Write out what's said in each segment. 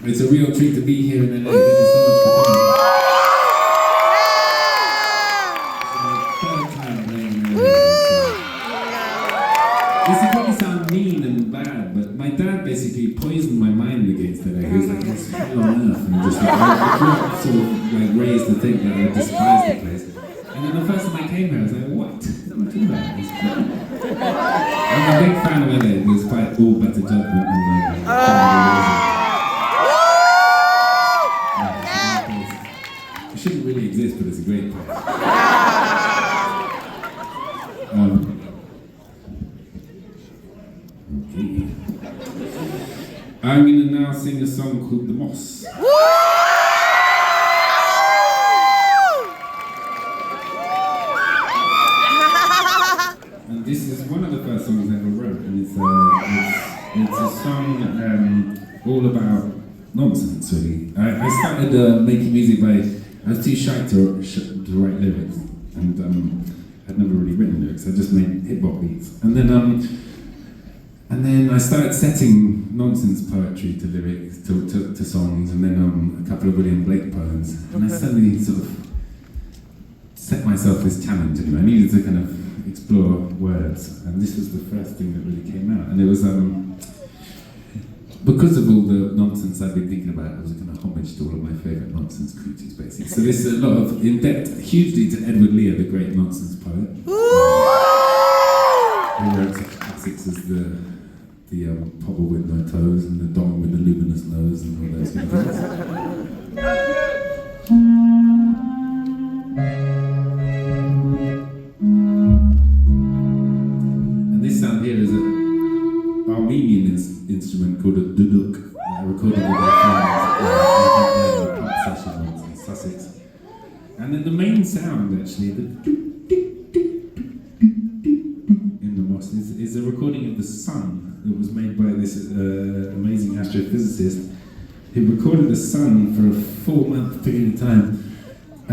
It's a real treat to be here in LA. Thank you so much for coming. It's my third time playing in LA. This will probably sound mean and bad, but my dad basically poisoned my mind against LA. He was like, it's hell on earth. And just like, I grew up sort of like raised to think that I despised the place. And then the first time I came here, I was like, what? Not too bad. It's fun. I'm a big fan of LA, despite all better judgment and it shouldn't really exist, but it's a great place. Okay. I'm going to now sing a song called The Moss. And this is one of the first songs I ever wrote, and it's a song all about nonsense, really. I started making music by... I was too shy to write lyrics, and I'd never really written lyrics. I just made hip-hop beats. And then I started setting nonsense poetry to lyrics, to songs, and then a couple of William Blake poems. And I suddenly sort of set myself this challenge, and I needed to kind of explore words. And this was the first thing that really came out. And it was, because of all the nonsense I've been thinking about, it was a kind of homage to all of my favourite nonsense creatures, basically. So this is a lot of, in depth, hugely to Edward Lear, the great nonsense poet. Who wrote such classics as the Pobble with no toes and the Dong with the luminous nose and all those kind of things. And this sound here is an Armenian instrument called a duduk. I recorded with my friends in a pub session in Sussex. And then the main sound, actually, in the Moss, is a recording of the sun that was made by this amazing astrophysicist who recorded the sun for a 4-month period of time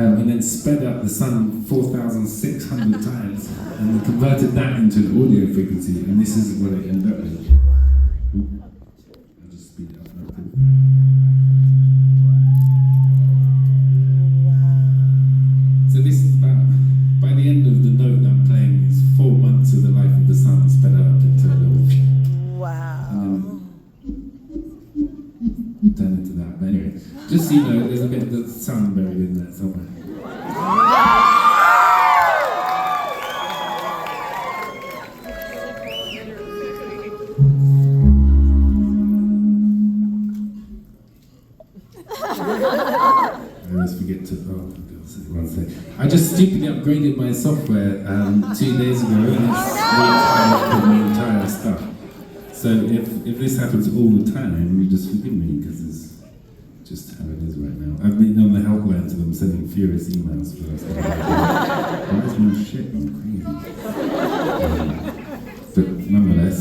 and then sped up the sun 4,600 times and converted that into an audio frequency, and this is what it ended up with. I'll just speed it up. So this is about, by the end of the note I'm playing, it's 4 months of the life of the sun sped up into a little... Wow. Turn into that. But anyway, just so you know, there's a bit of the sun buried in there somewhere. I always forget to. One second. I just stupidly upgraded my software 2 days ago, and it's retired my entire stuff. So if this happens all the time, you just forgive me, because it's just how it is right now. I've been on the helpline to them sending furious emails for us. Where's my shit? I'm crazy. But nonetheless,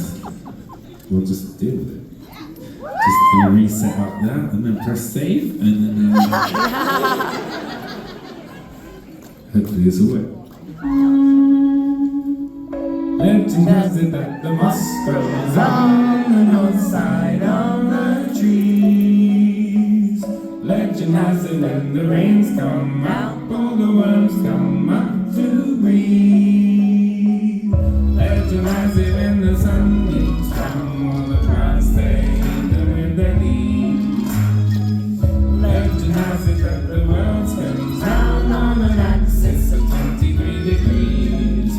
we'll just deal with it. Just gonna reset up that, and then press save, and then hopefully this will work. Legend has it that the moss grows on the north side of the trees. Legend has it when the rains come out, all the worms come up to breathe. Legend has it when the sun beams come, all the plants stay hidden with their leaves. Legend has it that the world spins round on an axis of 23 degrees.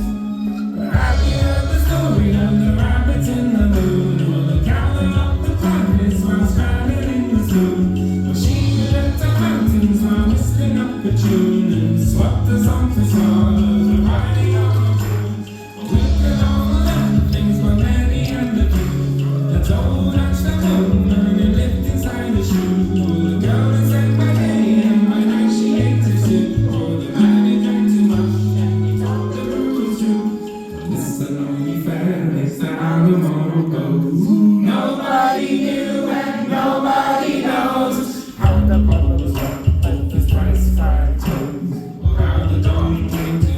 Have you heard the story of the rabbit in the moon? Well, the gathered up the planets while stranded in the swoon. Well, she left her mountains while whistling up a tune and swapped us onto stars, we're riding on a cruise. We could all learn things but many and the few that don't touch the moon and it lived inside the shoe. Oh, the girl that sang by day and by night she ate it too. Oh, the man he drank too much and he told the moon was true. Listen, only fairies, that's how the moral goes. Nobody knew and nobody knows how the bubbles rock with his price 5 toes. How the dawn came to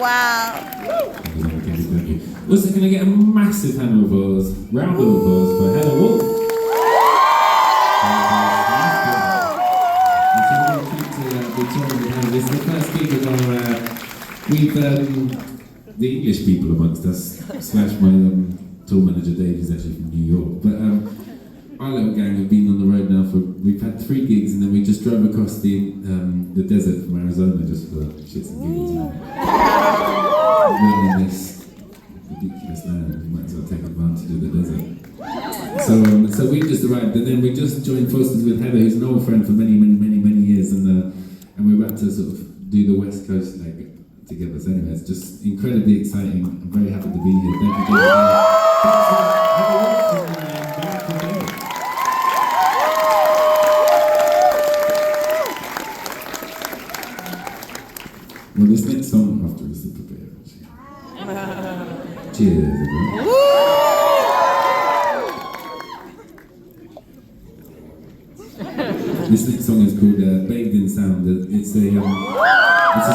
Wow. Also, can I get a massive round of applause for Heather Wolf? This is the first gig of our, we've, the English people amongst us, slash my tour manager Dave, who's actually from New York. But our little gang have been on the road now we've had 3 gigs, and then we just drove across the desert from Arizona just for shits and giggles. We're in this ridiculous land, we might as well take advantage of the desert. So we just arrived, and then we just joined forces with Heather, who's an old friend for many years, and we're about to sort of do the West Coast leg together. So anyway, it's just incredibly exciting. I'm very happy to be here. Thank you, well, this next song after is the prepare. Cheers, everyone. This next song is called Bathed in Sound. It's a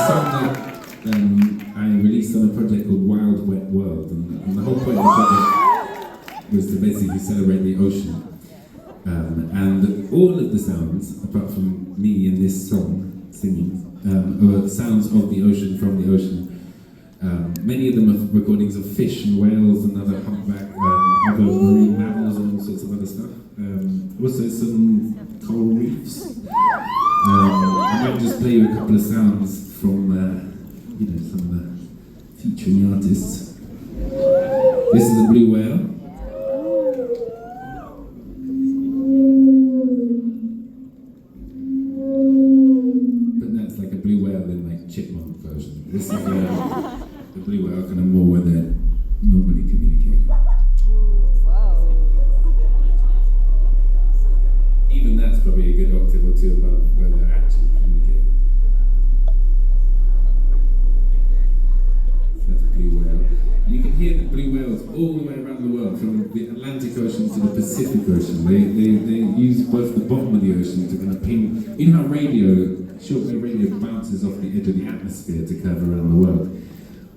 song that I released on a project called Wild Wet World, and the whole point of the project was to basically celebrate the ocean. And all of the sounds, apart from me in this song singing, are sounds of the ocean, from the ocean. Many of them are recordings of fish and whales and other humpback, other marine mammals and all sorts of other stuff. Also some coral reefs. I might just play you a couple of sounds from, some of the featuring artists. This is the blue whale. But that's like a blue whale in like chipmunk version. This is the blue whale, kind of more where they normally communicate. Even that's probably a good octave or two above where they're actually communicating. So that's blue whale. And you can hear the blue whales all the way around the world, from the Atlantic Ocean to the Pacific Ocean. They use both the bottom of the ocean to kind of ping. You know how shortwave radio bounces off the edge of the atmosphere to curve around the world?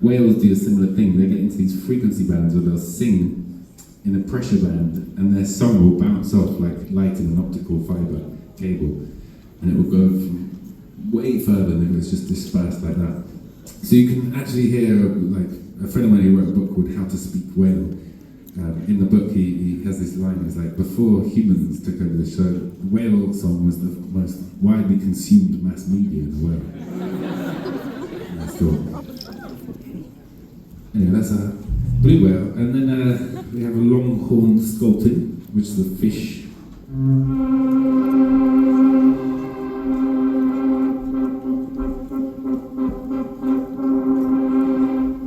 Whales do a similar thing. They get into these frequency bands where they'll sing in a pressure band, and their song will bounce off like light in an optical fiber cable, and it will go from way further than if it's just dispersed like that. So you can actually hear, like, a friend of mine who wrote a book called How to Speak Whale. In the book, he has this line. It's like, before humans took over the show, whale song was the most widely consumed mass media in the world. That's cool. Anyway, that's a blue whale, and then we have a longhorn sculpin, which is a fish.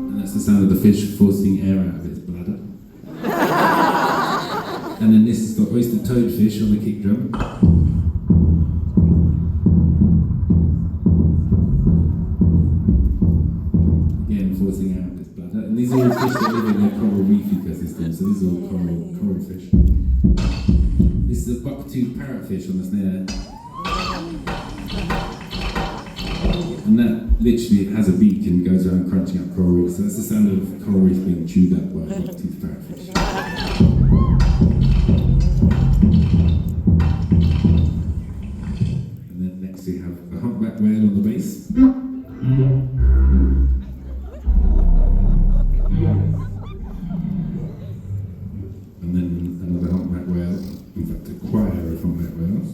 And that's the sound of the fish forcing air out of its bladder. And then this is the oyster toadfish on the kick drum. Again, forcing out its bladder. And these are all fish that live in their coral reef ecosystem, so these are all coral fish. This is a buck-toothed parrotfish on the snare. And that literally has a beak and goes around crunching up coral reefs. So that's the sound of coral reef being chewed up by a buck-toothed parrotfish. And then next we have a humpback whale on the bass. And then another humpback whale. In fact, a choir of humpback whales.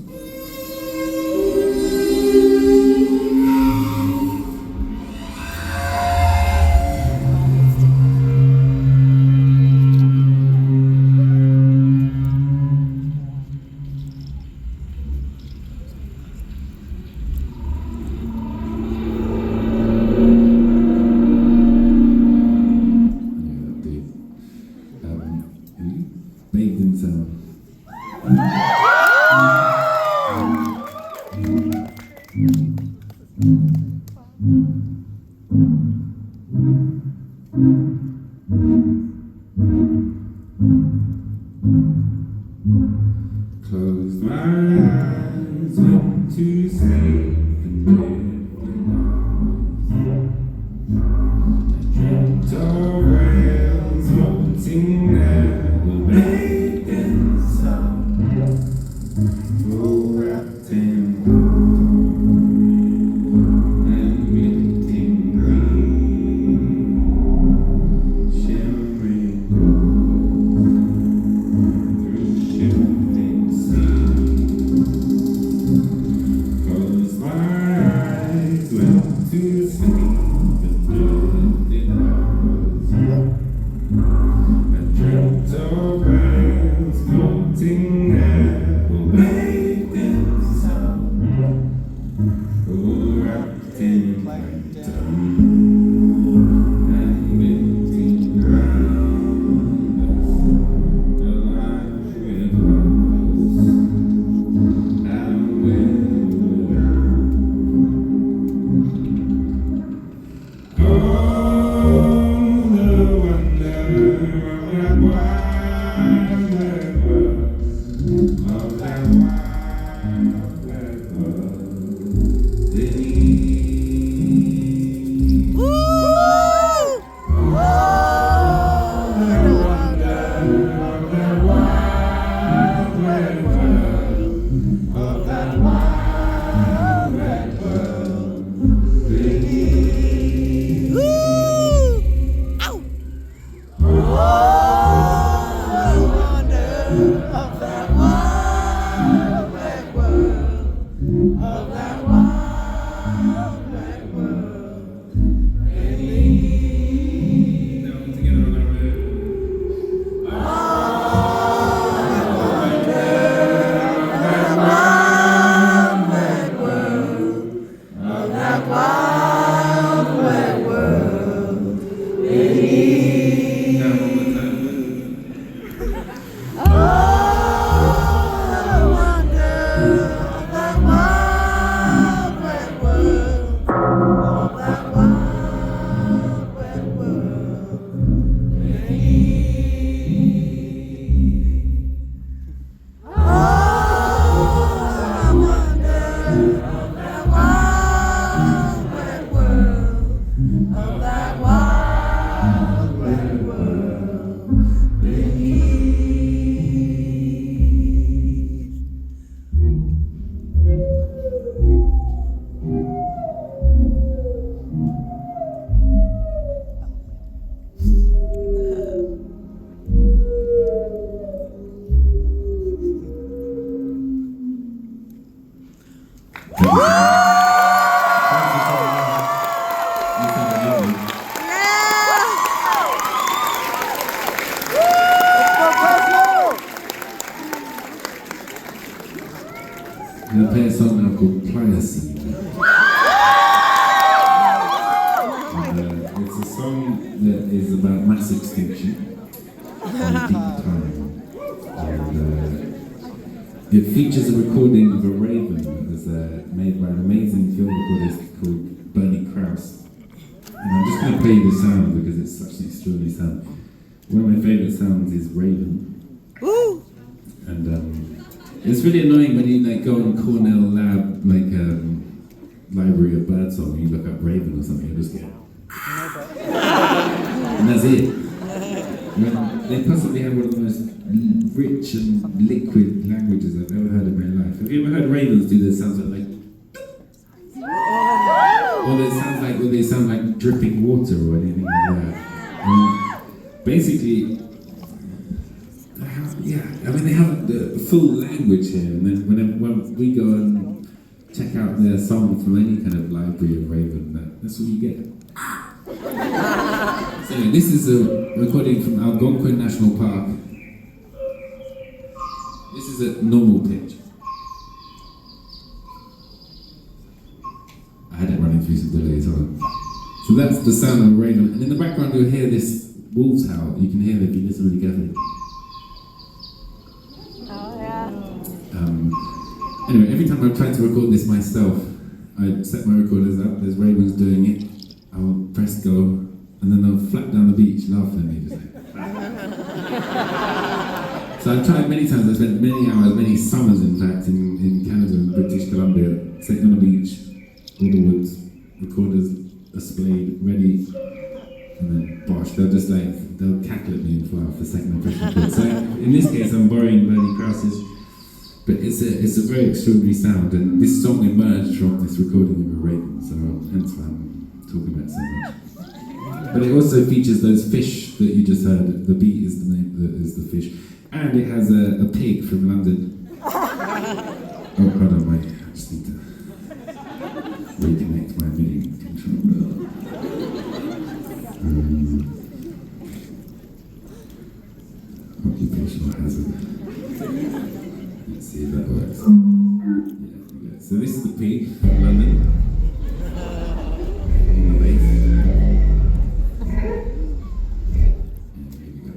Bathed in sound. Close my eyes, went to sleep and live in arms. Thank you so much. Thank you so much. You sound lovely. I'm going to play a song now called Pliocene. It's a song that is about mass extinction and deep time. And it features a recording of a raven that was made by an amazing film recordist called Bernie Krause. And I'm just going to play you the sound because it's such an extraordinary sound. One of my favourite sounds is raven. And it's really annoying when you like go on Cornell Lab, like library of birdsong, and you look up raven or something, you just get and that's it. They possibly have one of the most rich and liquid languages I've ever heard in my life. Have you ever heard ravens do this sounds like or they sound like dripping water or anything like that? Basically, they have the full language here, and then when we go and check out their song from any kind of library of raven, that's what you get. So anyway, this is a recording from Algonquin National Park. This is at normal pitch. I had it running through some delays on. So that's the sound of raven, and in the background you'll hear this wolf's howl. You can hear it if you listen really carefully. Anyway, every time I try to record this myself, I set my recorders up, there's ravens doing it, I'll press go, and then they'll flap down the beach laughing at me, just like. So I've tried many times, I've spent many hours, many summers in fact, in Canada and British Columbia, sitting on a beach, all the woods, recorders are splayed, ready, and then bosh, they'll cackle at me and fly off the second I press record. So in this case I'm borrowing Bernie Krause's. But it's a very extraordinary sound, and this song emerged from this recording of a raven, so hence why I'm talking about it so much. But it also features those fish that you just heard. The beat is the name is the fish, and it has a pig from London. Oh, hold on, wait. I just need to reconnect my MIDI controller. Occupational hazard. Let's see if that works. Yeah, so this is the P from London. On the bass. And here we go.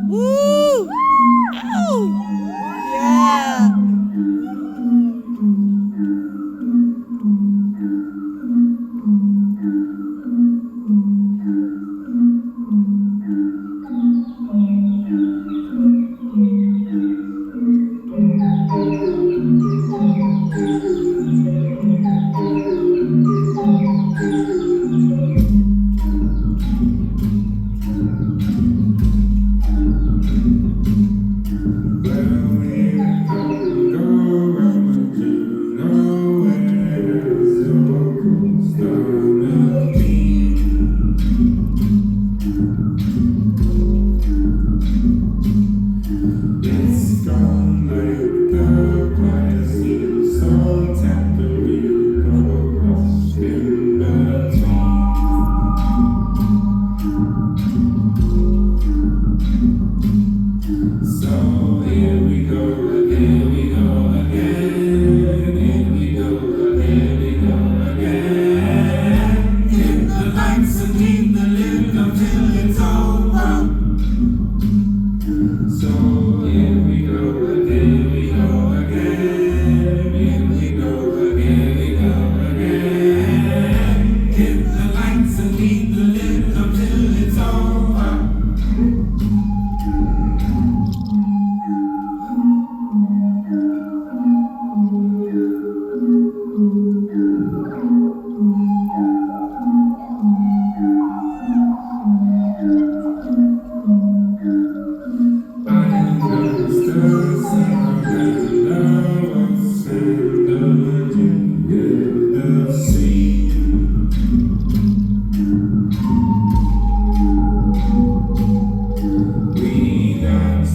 Woo! Ow! Yeah!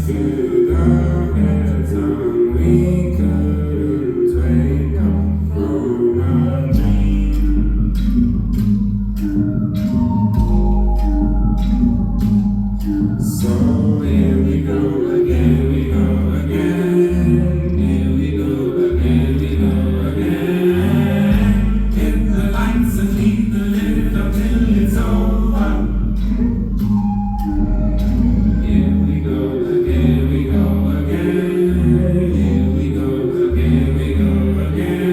stood our heads on, we couldn't wake up from a dream. So here we go again, we go again. Here we go again, we go again. Hit the lights and leave the lit up till it's over. Here we go again, we go again. Here we go again, we go again.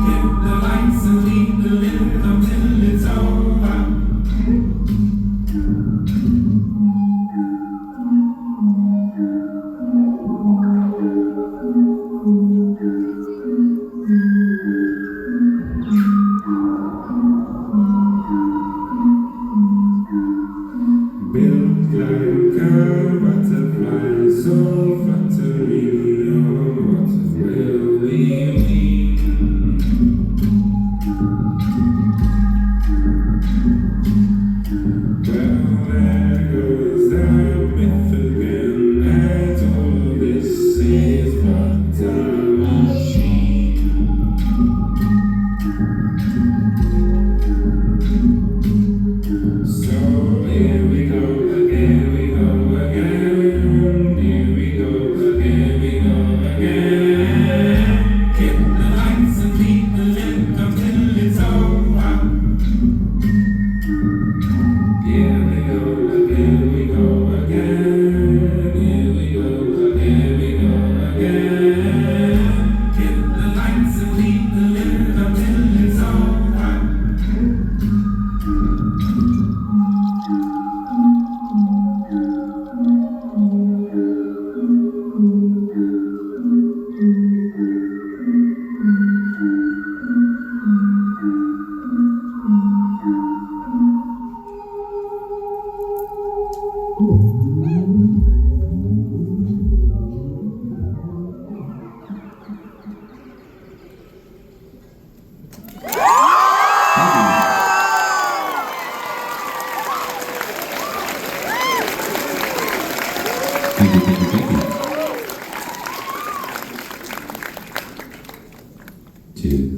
Hit the lights and leave the lit up till it's over. Built like a butterfly, so fluttery, oh, what will we meet? Well, there goes that myth again, that all this is but a machine. So here we go again, we go again. Here we go again, we go again. Hit the lights and keep the lit up till it's over. Here we go again, we go again. Here we go again, we go again. Hit the lights and keep the lit up till it's over. Thank you, thank you, thank you. Cheers.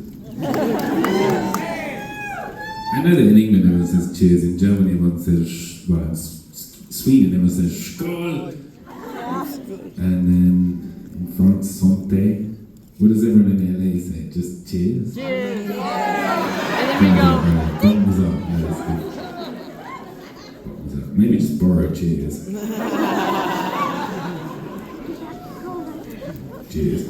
I know that in England everyone says cheers, in Germany everyone says, well, in Sweden everyone says skål, and then in France, santé. What does everyone in LA say? Just cheers? Cheers. And then we Thumbs go. up, right. Thumbs up, yeah, that's good. Thumbs up. Maybe just borrow cheers. Cheers.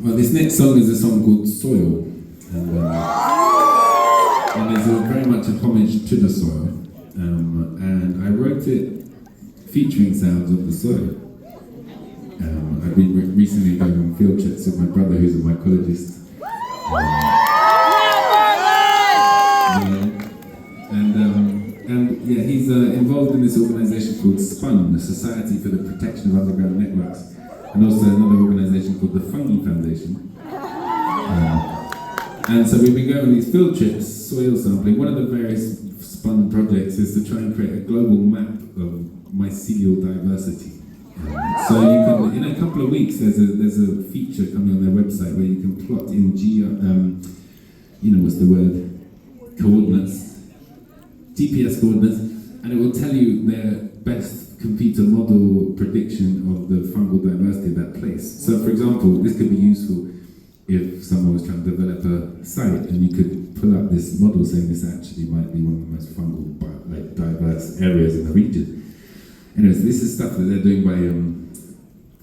Well, this next song is a song called Soil, and it's very much a homage to the soil. And I wrote it featuring sounds of the soil. I've been recently going on field trips with my brother, who's a mycologist. And he's involved in this organisation called SPUN, the Society for the Protection of Underground Networks, and also another organisation called the Fungi Foundation. And so we've been going on these field trips, soil sampling. One of the various SPUN projects is to try and create a global map of mycelial diversity. So you can, in a couple of weeks, there's a feature coming on their website where you can plot in GPS coordinates, and it will tell you their best computer model prediction of the fungal diversity of that place. So, for example, this could be useful if someone was trying to develop a site, and you could pull up this model saying this actually might be one of the most fungal, diverse areas in the region. Anyways, this is stuff that they're doing by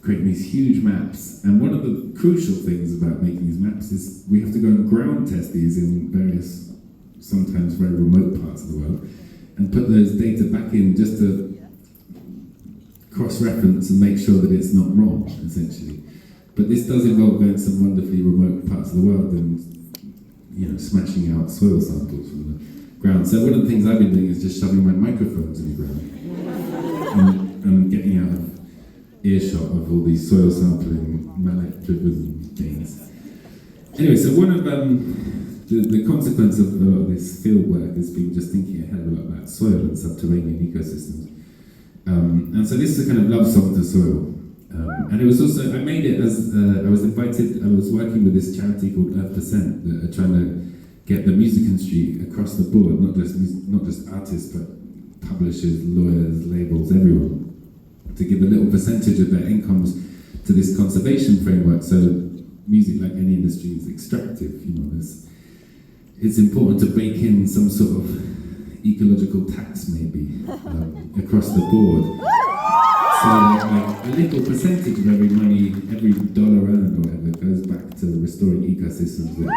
creating these huge maps. And one of the crucial things about making these maps is we have to go and ground test these in various, sometimes very remote parts of the world, and put those data back in just to cross-reference and make sure that it's not wrong, essentially. But this does involve going to some wonderfully remote parts of the world and, smashing out soil samples from the ground. So one of the things I've been doing is just shoving my microphones in the ground and getting out of earshot of all these soil sampling, mallet-driven things. Anyway, so one of the consequence of a lot of this field work has been just thinking a hell of a lot about soil and subterranean ecosystems. And so this is a kind of love song to soil. And it was also, I made it as, I was working with this charity called Earth Percent that are trying to get the music industry across the board, not just artists, but publishers, lawyers, labels, everyone, to give a little percentage of their incomes to this conservation framework. So music, like any industry, is extractive. It's important to bake in some sort of ecological tax, maybe, across the board. So like a little percentage of every money, every dollar earned or whatever, goes back to restoring ecosystems that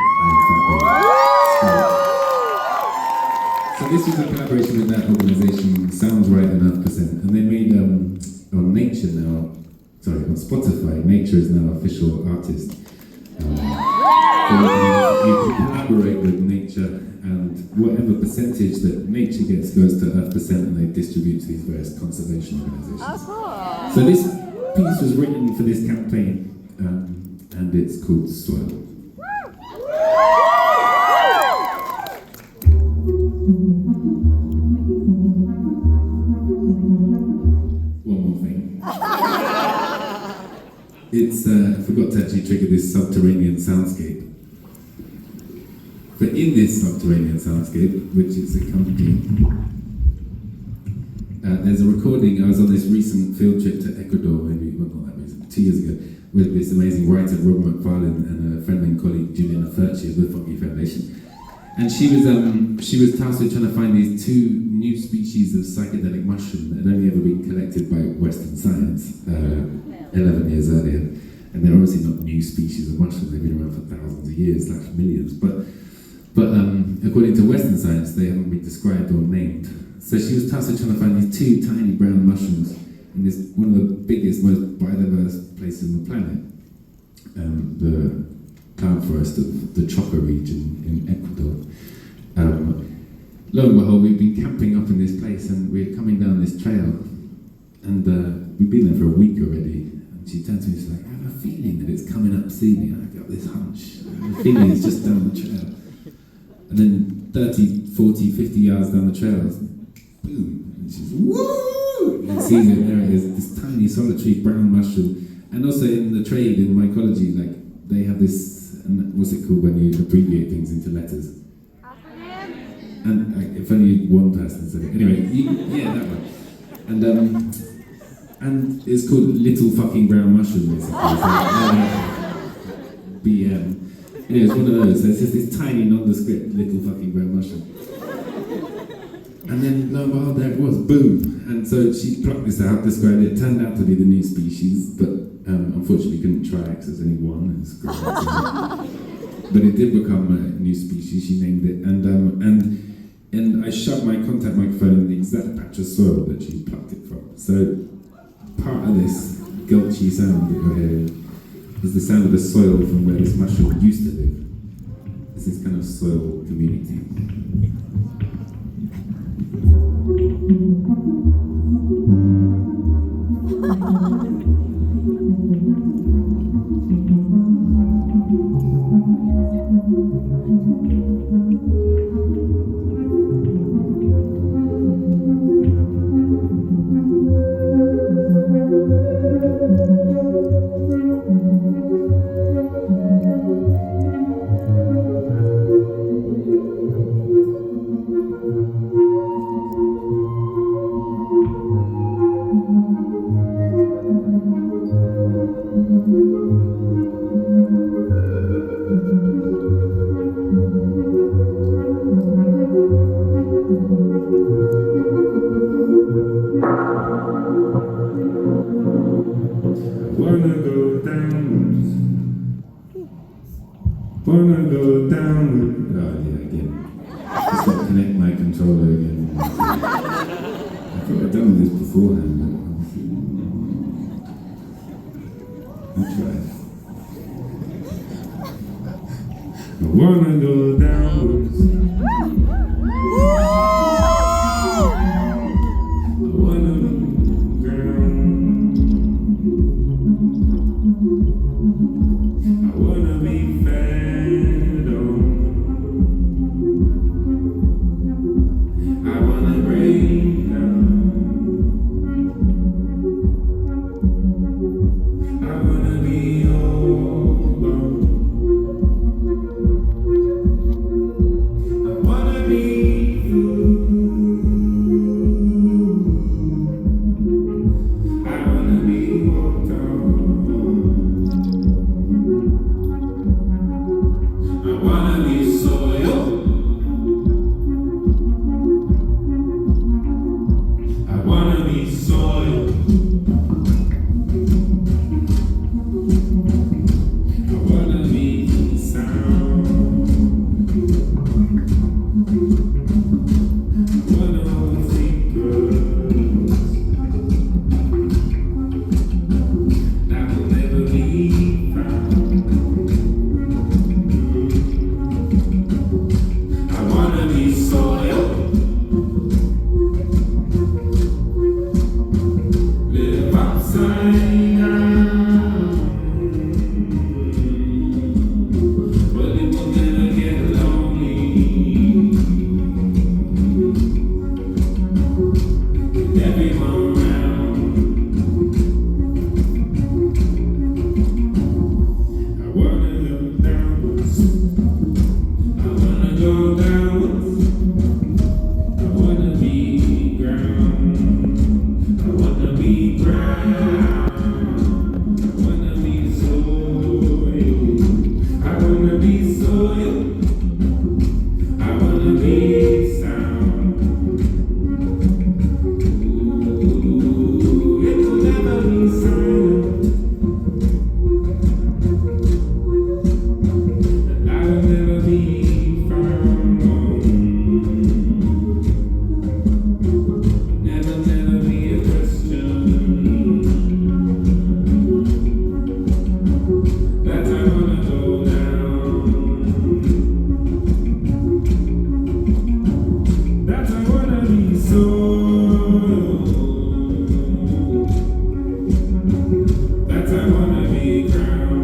So this was a collaboration with that organisation, Sounds Right and Earth Percent, and they made on Nature now, on Spotify, Nature is now official artist. So you can collaborate with Nature, and whatever percentage that Nature gets goes to Earth Percent, and they distribute to these various conservation organisations. So this piece was written for this campaign, and it's called Soil. One more thing. I forgot to actually trigger this subterranean soundscape. But in this subterranean soundscape, which is accompanying, there's a recording. I was on this recent field trip to Ecuador, not that recent, 2 years ago, with this amazing writer, Rob McFarlane, and a friend and colleague, Juliana Furchi of the Funky Foundation. And she was tasked with trying to find these 2 new species of psychedelic mushroom that had only ever been collected by Western science 11 years earlier. And they're obviously not new species of mushrooms, they've been around for thousands of years, millions. But according to Western science, they haven't been described or named. So she was tasked with trying to find these 2 tiny brown mushrooms in this one of the biggest, most biodiverse places on the planet, the cloud forest of the Choco region in Ecuador. Lo and behold, we've been camping up in this place, and we're coming down this trail, and we've been there for a week already. And she turns to me and she's like, I have a feeling that it's coming up to see me. And I got this hunch. I have a feeling it's just down the trail. And then 30, 40, 50 yards down the trail, boom, and she's woo! And sees it, there it is, this tiny solitary brown mushroom. And also in the trade, in mycology, like they have this, and what's it called when you abbreviate things into letters? And if only one person said it. Anyway, yeah, that one. And it's called little fucking brown mushroom, basically. So, BM. Anyway, it's one of those. So it's just this tiny, nondescript little fucking brown mushroom. And then, lo and behold, there it was, boom. And so she plucked this out, described it. It turned out to be the new species, but unfortunately couldn't try because there's only one. But it did become a new species. She named it, and I shoved my contact microphone in the exact patch of soil that she plucked it from. So part of this gulchy sound that you're hearing is the sound of the soil from where this mushroom used to live. It's this kind of soil community. Wanna go down. Oh yeah, again. Just got to connect my controller again. I thought I'd done this beforehand, but I'll try it. I wanna go downwards. I wanna look around. I wanna be fed on. wanna break down. I wanna be alone. I wanna be you. I wanna be walked on. I wanna be soil. I wanna be soil. I wanna be sound. I wanna hold secrets that will never be found. I wanna be soil. Live upside down. But it will never get lonely. With everyone around. I wanna go downwards. I wanna go downwards. I wanna be ground. I wanna be ground. I wanna be soil. I wanna be soil. I wanna be sound. Ooh, it will never be silent. And I will never be found. Never, never be a question. That I wanna go down. That I wanna be soul. That I wanna be ground.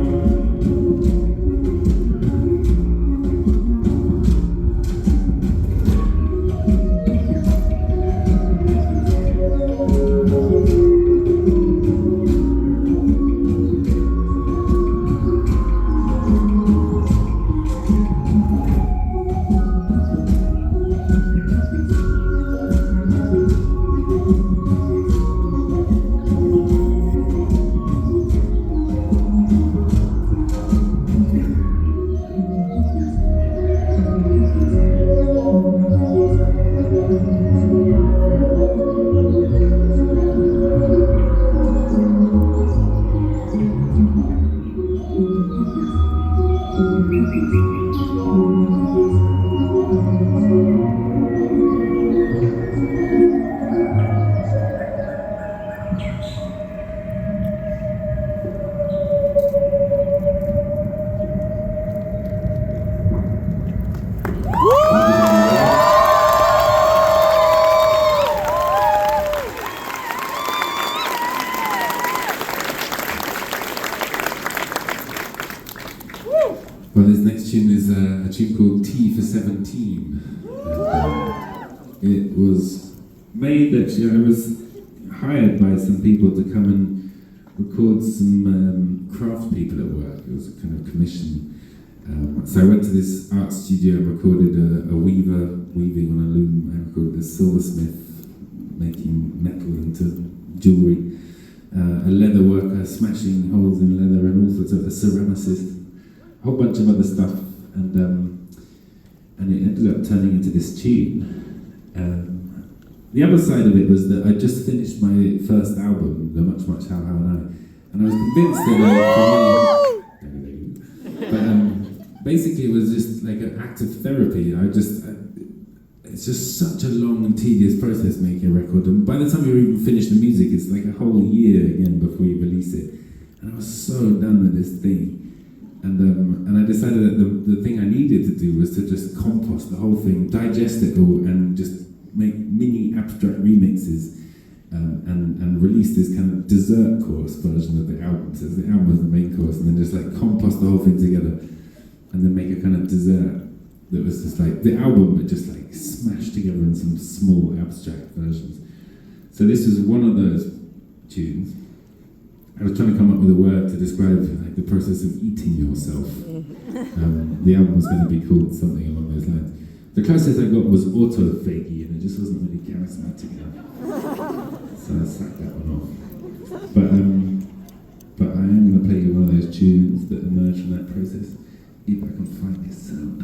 Well, this next tune is a tune called T for 17. It was made actually, I was hired by some people to come and record some craft people at work. It was a kind of commission. So I went to this art studio and recorded a weaver weaving on a loom. I recorded a silversmith making metal into jewellery. A leather worker smashing holes in leather, and all sorts of a ceramicist. A whole bunch of other stuff, and it ended up turning into this tune. The other side of it was that I just finished my first album, The Much Much How and I was convinced that but basically it was just like an act of therapy. It's just such a long and tedious process making a record, and by the time you even finish the music, it's like a whole year again before you release it. And I was so done with this thing. And I decided that the thing I needed to do was to just compost the whole thing, digest it all, and just make mini abstract remixes, and release this kind of dessert course version of the album. So the album was the main course, and then just like compost the whole thing together, and then make a kind of dessert. that was just like the album, but just like smashed together in some small abstract versions. So this was one of those tunes. I was trying to come up with a word to describe like the process of eating yourself. The album was going to be called something along those lines. The closest I got was autophagy, and it just wasn't really charismatic enough. So I sacked that one off. But I am going to play you one of those tunes that emerged from that process, if I can find this sound.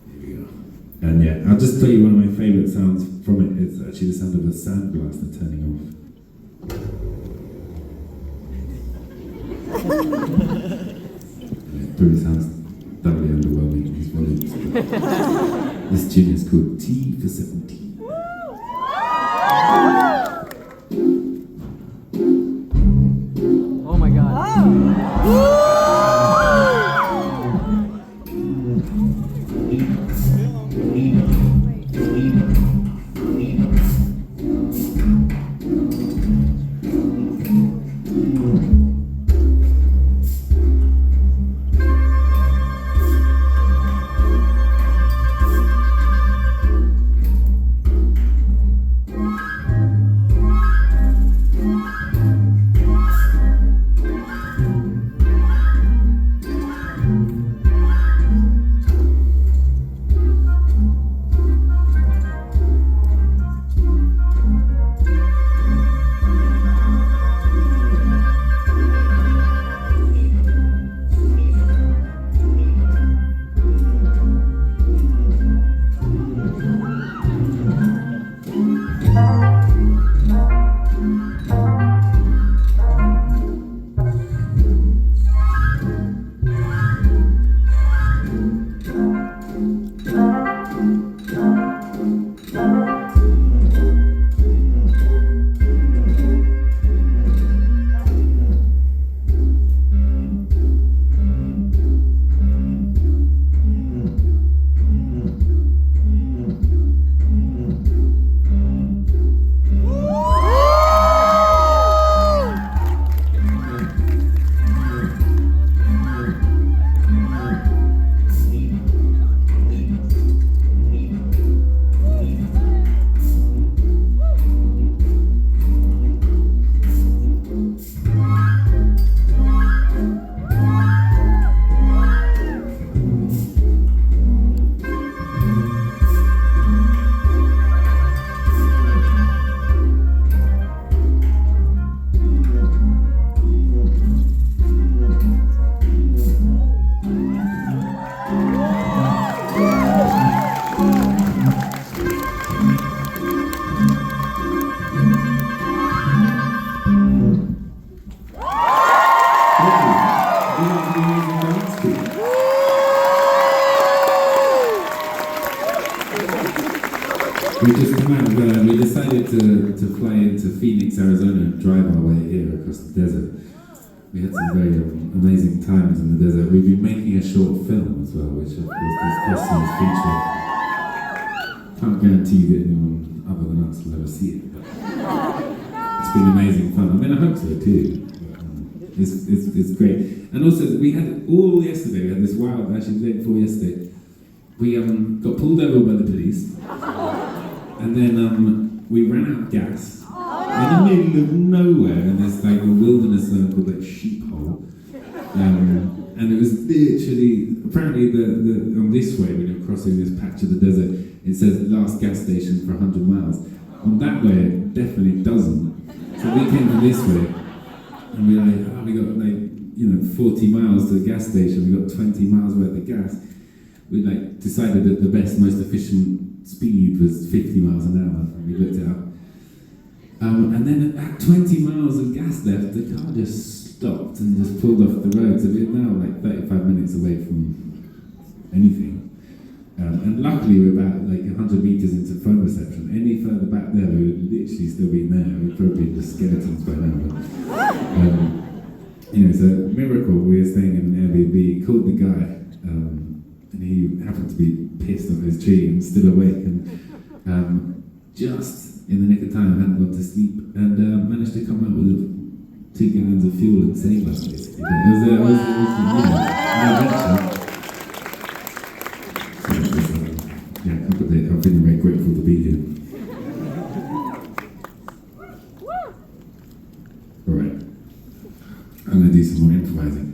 Here we go. And yeah, I'll just tell you one of my favourite sounds from it. It's actually the sound of a sand blaster turning off. It probably sounds thoroughly underwhelming in these volumes. This tune is called T for 17. Oh my god. We just come out, we decided to fly into Phoenix, Arizona and drive our way here across the desert. We had some very amazing times in the desert. We've been making a short film as well, which of course this Cosmo's feature. Can't guarantee that anyone other than us will ever see it, but it's been amazing fun. I mean, I hope so too. It's great. And also, we had all yesterday, we had this wild, actually the day before yesterday, we got pulled over by the police, and then we ran out of gas in the middle of nowhere in this like a wilderness zone called like Sheep Hole. And it was literally, apparently on this way, when you're crossing this patch of the desert, it says last gas station for 100 miles. On that way, it definitely doesn't. So we came from this way, and we were like, oh, we got like, 40 miles to the gas station, we got 20 miles worth of gas. We like decided that the best, most efficient speed was 50 miles an hour, and we looked it up. And then at 20 miles of gas left, the car just stopped and just pulled off the road. So we're now like 35 minutes away from anything. And luckily we're about like 100 meters into phone reception. Any further back there, we would literally still be there. We'd probably be just skeletons by now. But, it's a miracle. We were staying in an Airbnb, called the guy, and he happened to be pissed off his tree and still awake, and just in the nick of time hadn't gone to sleep, and managed to come out with a 2 gallons of fuel and save us, basically. But it was an adventure. So it was, yeah, I'm feeling very grateful to be here. Alright. I'm going to do some more improvising.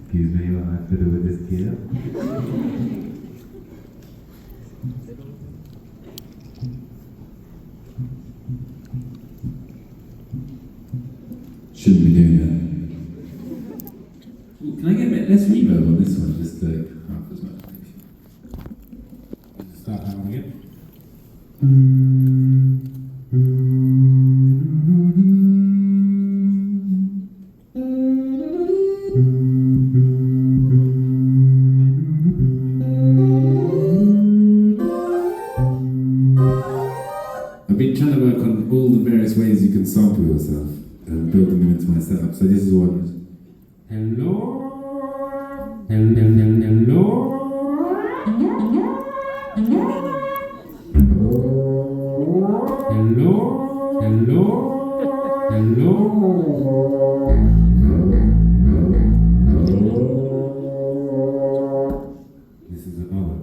Excuse me, what I have to do with this gear? Shouldn't be doing that. Ooh, can I get a bit less reverb on this one? Just half as much. Start that one again. I've been trying to work on all the various ways you can sample yourself and build them into my setup. So this is one. Hello. Hello. Hello. Hello. Hello. This is another.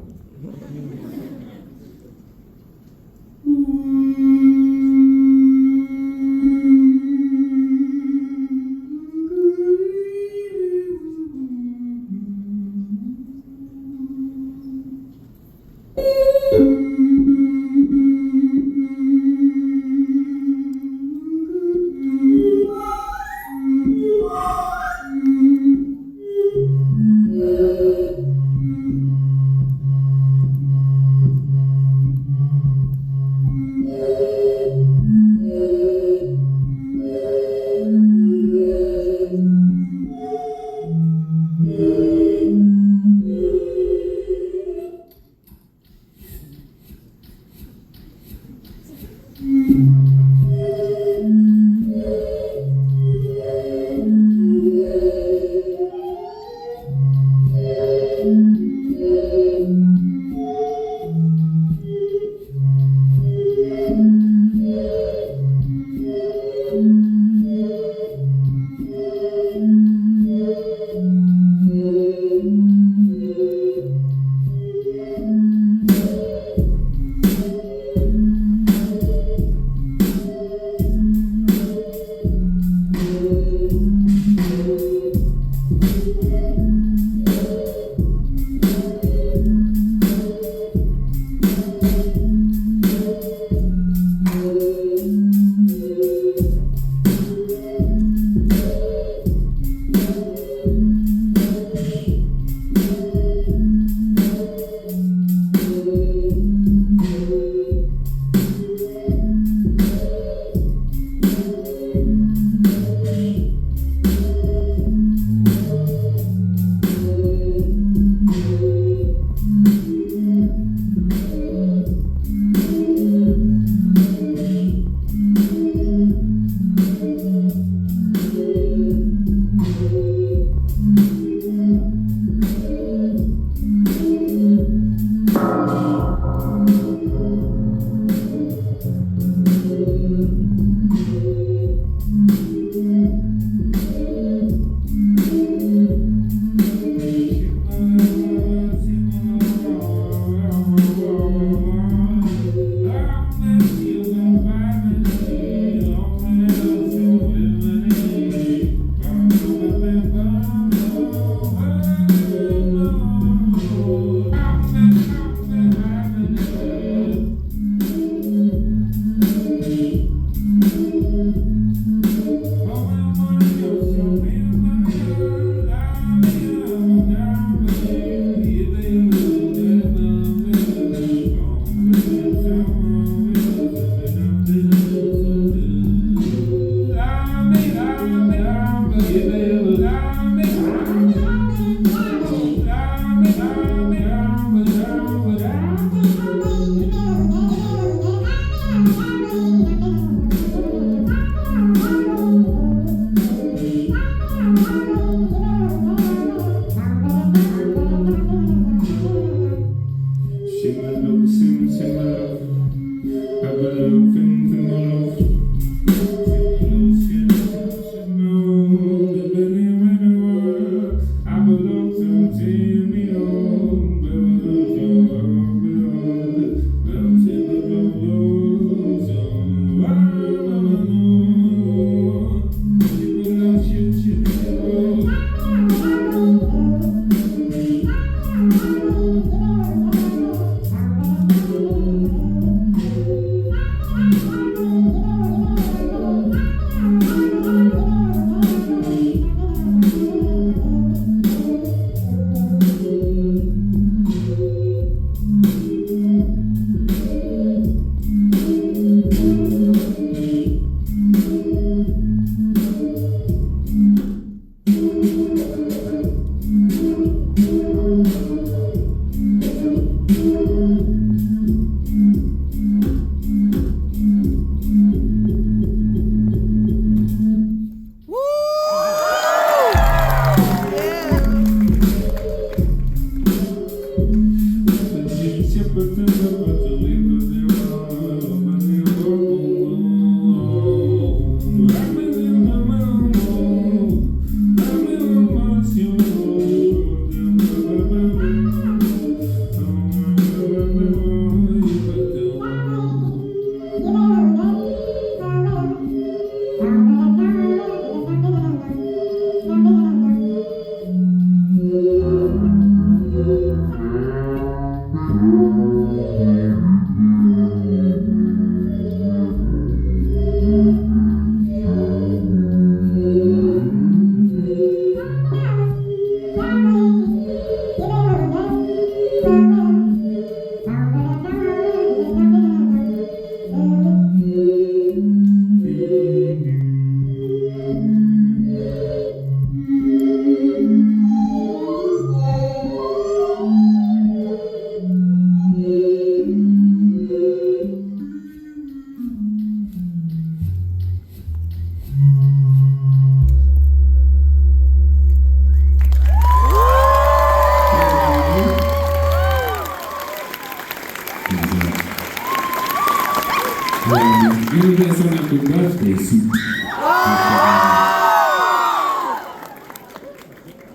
I'm going to play a song called Birthday Suit.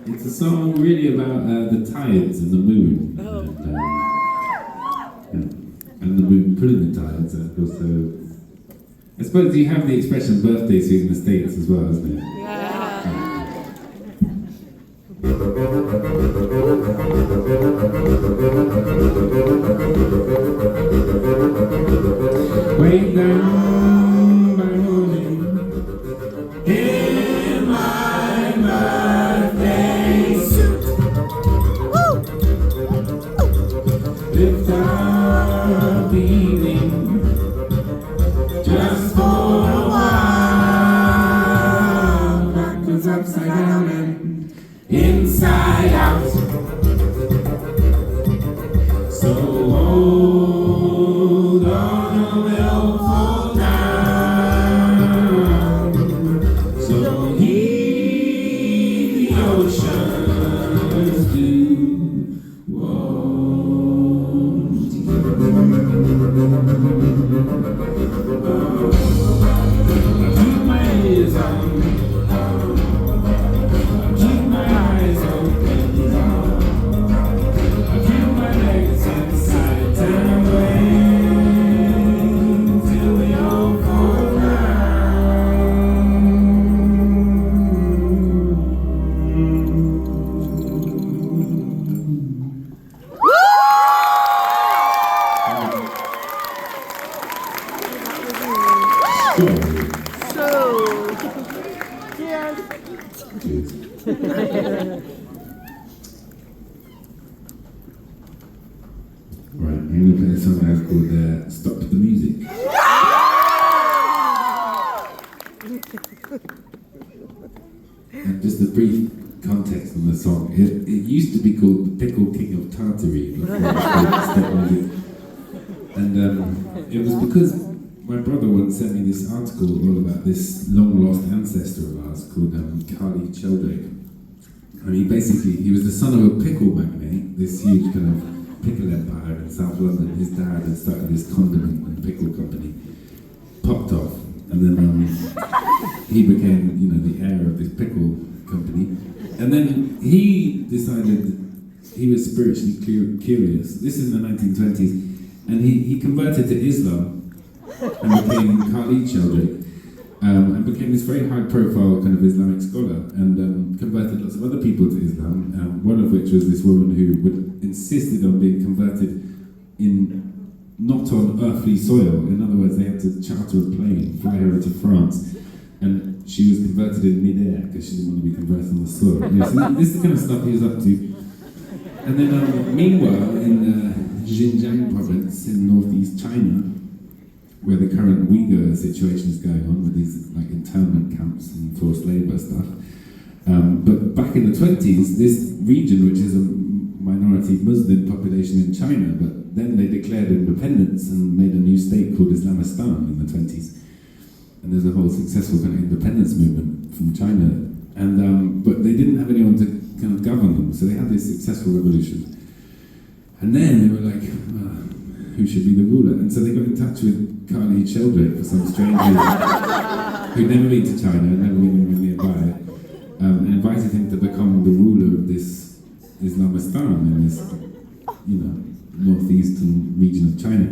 It's a song really about the tides and the moon. And the moon pulling the tides. And also, I suppose you have the expression birthday suit in the States as well, isn't it? Way down by morning in my birthday suit. Lift up the evening just for a while. Backwards, upside down, and inside out. So hold on, or we'll fall down. So heed the oceans do won't you? I keep my ears on. Keep my eyes open. I keep my legs inside and wait till we all fall down. Cheers. Cheers. Right, I'm going to play a song I've called Stop the Music. And just a brief context on the song. It used to be called The Pickle King of Tartary before it was called Stop Music. And it was because my brother once sent me this article all about this long-lost ancestor of ours called Sheldrake. And he was the son of a pickle magnate, this huge kind of pickle empire in South London. His dad had started this condiment and pickle company, popped off, and then he became, the heir of this pickle company. And then he decided he was spiritually curious. This is in the 1920s, and he converted to Islam and became Khalid Sheldrake, and became this very high-profile kind of Islamic scholar, and converted lots of other people to Islam. One of which was this woman who insisted on being converted not on earthly soil. In other words, they had to charter a plane, fly her to France, and she was converted in mid-air because she didn't want to be converted on the soil. So this is the kind of stuff he was up to. And then, meanwhile, in Xinjiang province in northeast China, where the current Uyghur situation is going on with these internment camps and forced labour stuff. But back in the 20s, this region, which is a minority Muslim population in China, but then they declared independence and made a new state called Islamistan in the 20s. And there's a whole successful kind of independence movement from China. And but they didn't have anyone to kind of govern them, so they had this successful revolution. And then they were like, who should be the ruler? And so they got in touch with Khalid Sheldrake for some strange reason, who'd never been to China, never been anywhere nearby, and invited him to become the ruler of this Islamistan in this, northeastern region of China.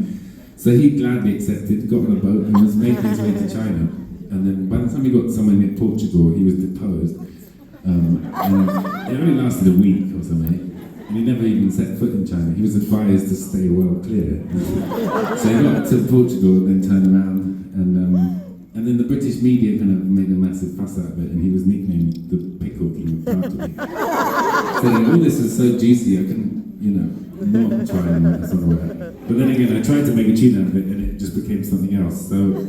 So he gladly accepted, got on a boat, and was making his way to China. And then by the time he got somewhere near Portugal, he was deposed. And it only lasted a week or something. And he never even set foot in China. He was advised to stay well clear. So he got to Portugal and then turned around, and then the British media kind of made a massive fuss out of it, and he was nicknamed the Pickle King of Tartary. So all this is so juicy, I couldn't, not try and make a song about it. But then again, I tried to make a tune out of it, and it just became something else. So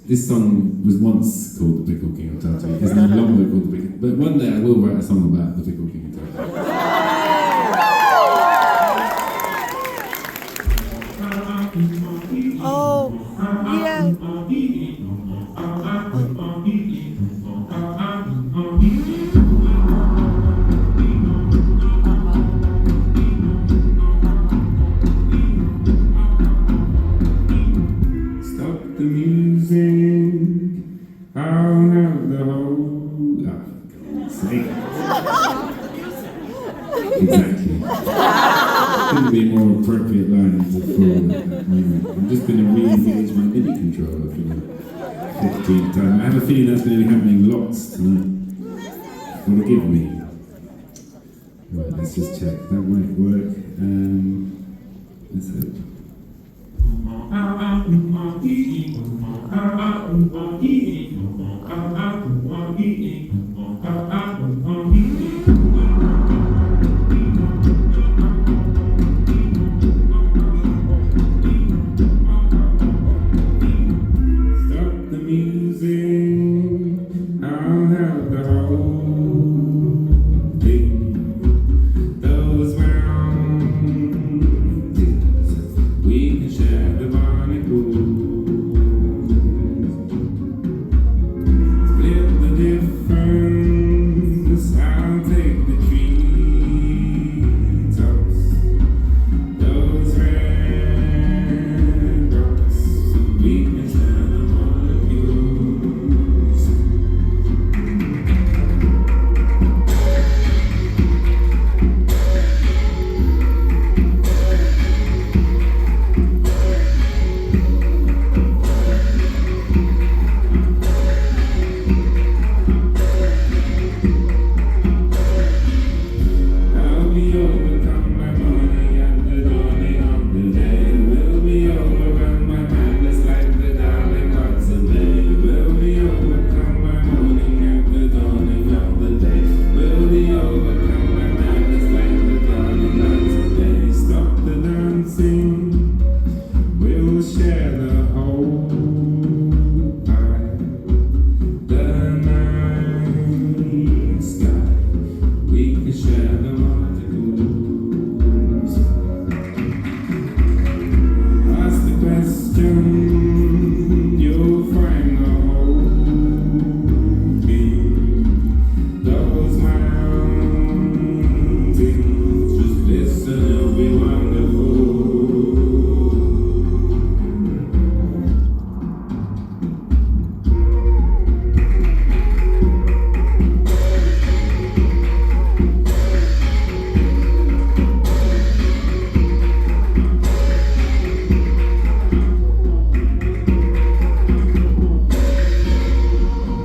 this song was once called the Pickle King of Tartary. It's no longer called the Pickle. But one day I will write a song about the Pickle King of Tartary. Oh, yeah. Stop the music. be more appropriate lines for that moment. I'm just going to re-engage my MIDI controller for the 15th time. I have a feeling that's going to be happening lots tonight. Forgive me. Right, let's just check. That might work. Let's hope. Stop the music, I'll have the whole thing. Those mountains, we can share the barnacles. Split the difference, I'll take the treetops. Those red rocks, we can share the molecules. I'll be overcome by morning and the dawning of the day. We'll be overrun by madness like the darling gods of day. We'll be overcome by morning and the dawning of the day. We'll be overcome by madness like the darling gods of day. Stop the dancing, we'll share the whole pie. The night sky, we can share the particles. Ask the question, you'll find the whole thing. Those mountains, just listen, it'll be wonderful.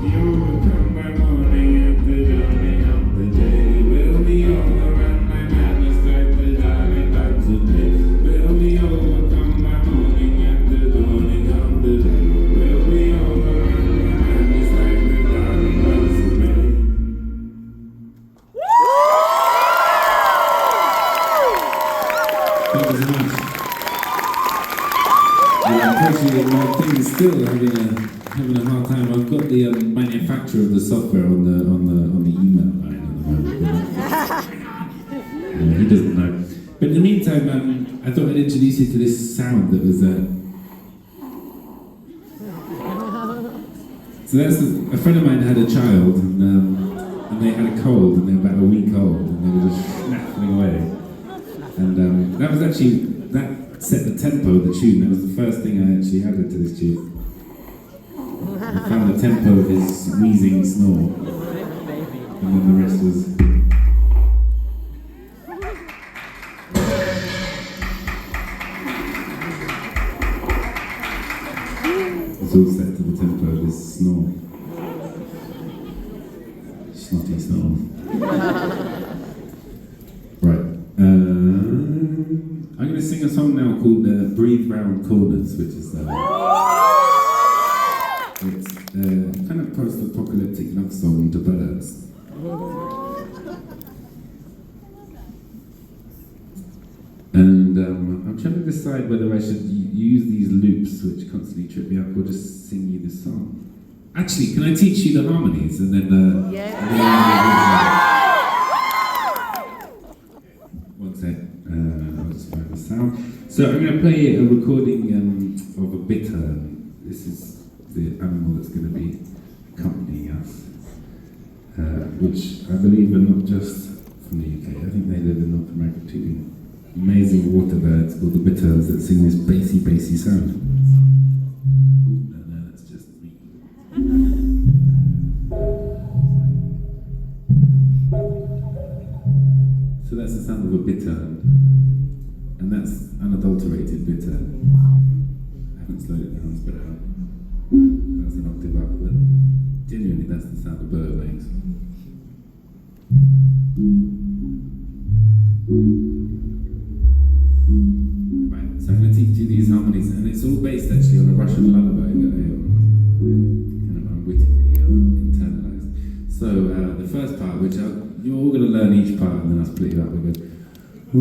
Be overcome by morning and the dawning of the day. We'll be overrun by madness like the darling gods of day. We'll be overcome by morning and the dawning of the day. We'll be overrun by madness like the darling gods of day. Thank you so much. Unfortunately, my thing is still having a hard time. I've got the manufacturer of the software on the email line at the moment. He doesn't know. But in the meantime, I thought I'd introduce you to this sound that was. So that's a friend of mine had a child, and they had a cold, and they were about a week old, and they were just snapping away. And that was actually that set the tempo of the tune. That was the first thing I actually added to this tune. I found the tempo of his wheezing snore, and then the rest was. It's all set to the tempo of his snore. Snotty snore. Right. I'm going to sing a song now called Breathe Round Corners, which is it's kind of post-apocalyptic love song to birds. And I'm trying to decide whether I should use these loops which constantly trip me up or just sing you this song. Actually, can I teach you the harmonies and then... One sec, I'll just find the sound. So I'm going to play a recording of a bittern. This is the animal that's going to be accompanying us, which I believe are not just from the UK. I think they live in North America too. Amazing water birds called the bitterns that sing this bassy sound. No, that's just me. So that's the sound of a bittern. And and that's unadulterated bitter. I haven't slowed it down, spread it out. That's an octave up, but genuinely that's the sound a bird makes. Right, so I'm going to teach you these harmonies, and it's all based actually on a Russian lullaby that I kind of unwittingly internalized. So the first part, which you're all going to learn each part, and then I'll split it up. We go. And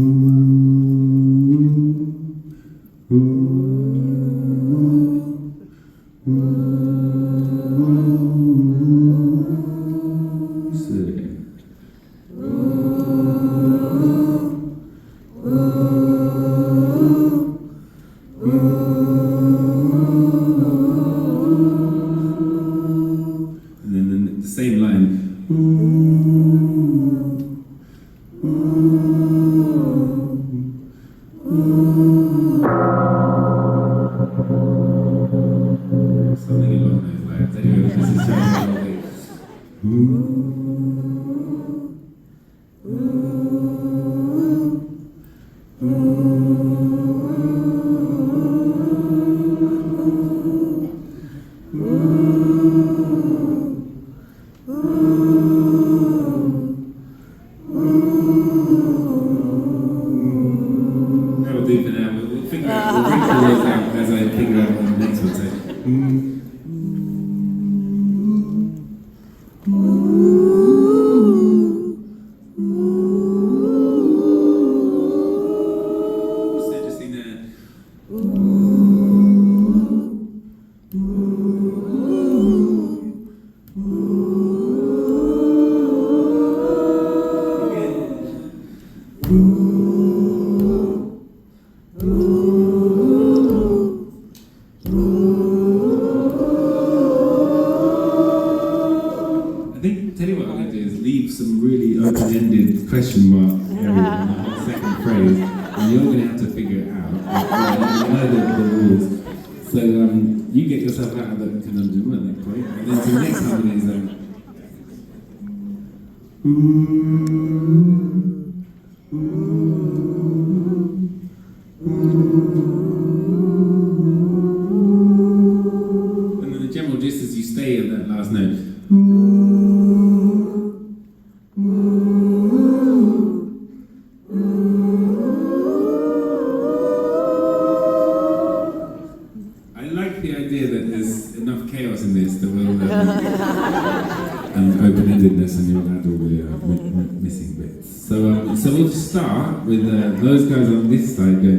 then the same line. Something along those lines. Anyway, this is just that'll do for now. We'll figure out. We'll bring all those out as I figure out what the next one says. So just sing that. I think, tell you what I'm going to do is leave some really open-ended question mark area in the whole second phrase, and you're going to have to figure it out. You know the rules. So you get yourself out of that conundrum at that point, and then the next harmony is and then the general gist is you stay at that last note. I like the idea that there's enough chaos in this that will and open-endedness, and you'll add all the missing bits. So we'll start with those guys on this side go.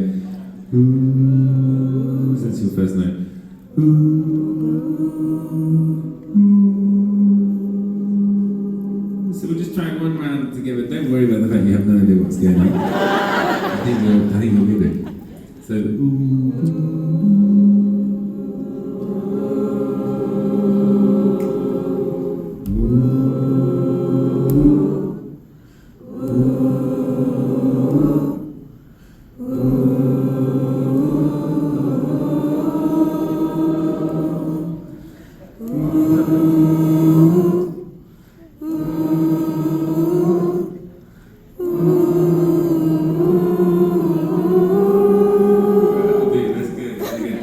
So that's your first note. So we'll just try one round together. Don't worry about the fact you have no idea what's going on. I think you'll get it. So. That's good.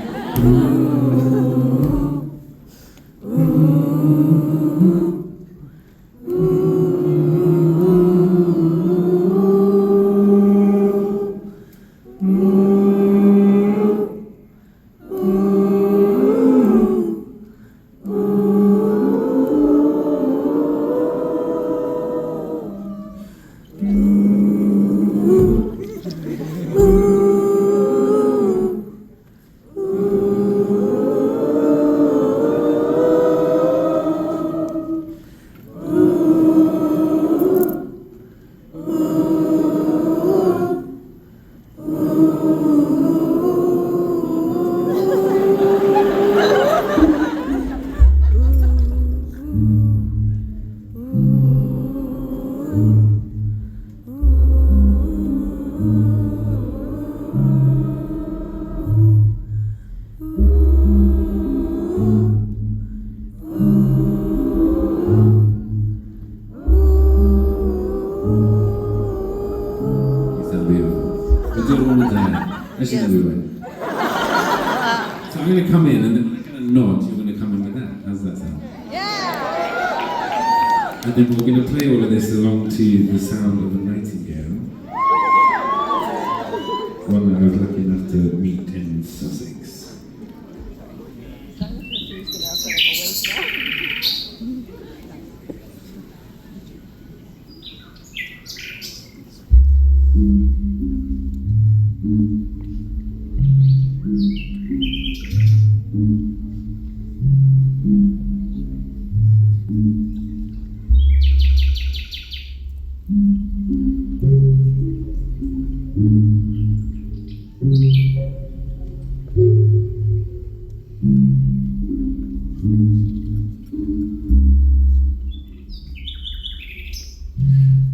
do it all with that. Actually, no, we won't. So I'm going to come in, and then I'm going to nod. You're going to come in with that. How's that sound? Yeah. And then we're going to play all of this along to the sound of a nightingale. One that I was lucky enough to meet in Sussex.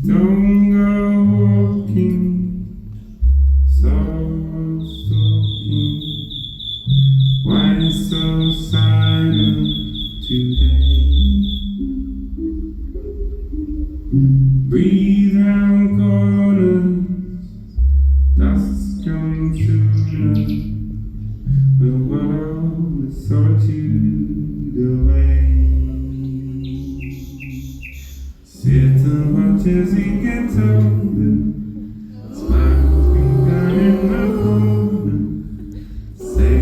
Don't go walking, soul stalking. Why so silent today? Breathe round corners, dust comes sooner. The world is solitude away. Sit and watch as we get older. Smiles finger in the corner. Say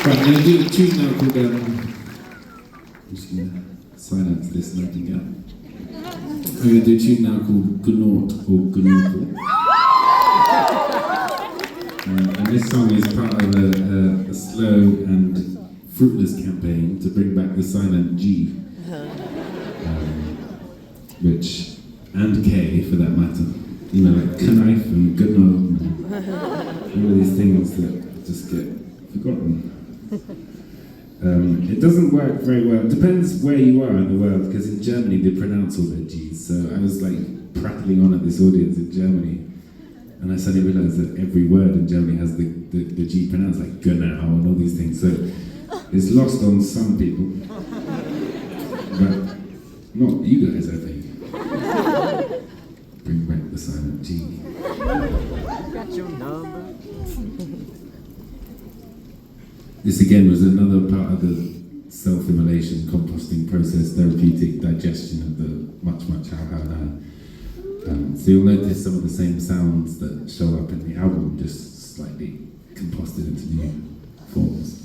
Right, I'm going to do a tune now called, I'm just going to silence this nightingale. I'm going to do a tune now called Gnort or Gnorple. And this song is part of a slow and fruitless campaign to bring back the silent G. Which, and K for that matter. You know, like knife and Gnort and all of these things that just get forgotten. It doesn't work very well. It depends where you are in the world, because in Germany they pronounce all their G's. So I was like prattling on at this audience in Germany, and I suddenly realized that every word in Germany has the G pronounced, like genau and all these things. So it's lost on some people, but not you guys, I think. Bring back the silent G. your number. This again was another part of the self-immolation, composting process, therapeutic digestion of the much how now. So you'll notice some of the same sounds that show up in the album, just slightly composted into new forms.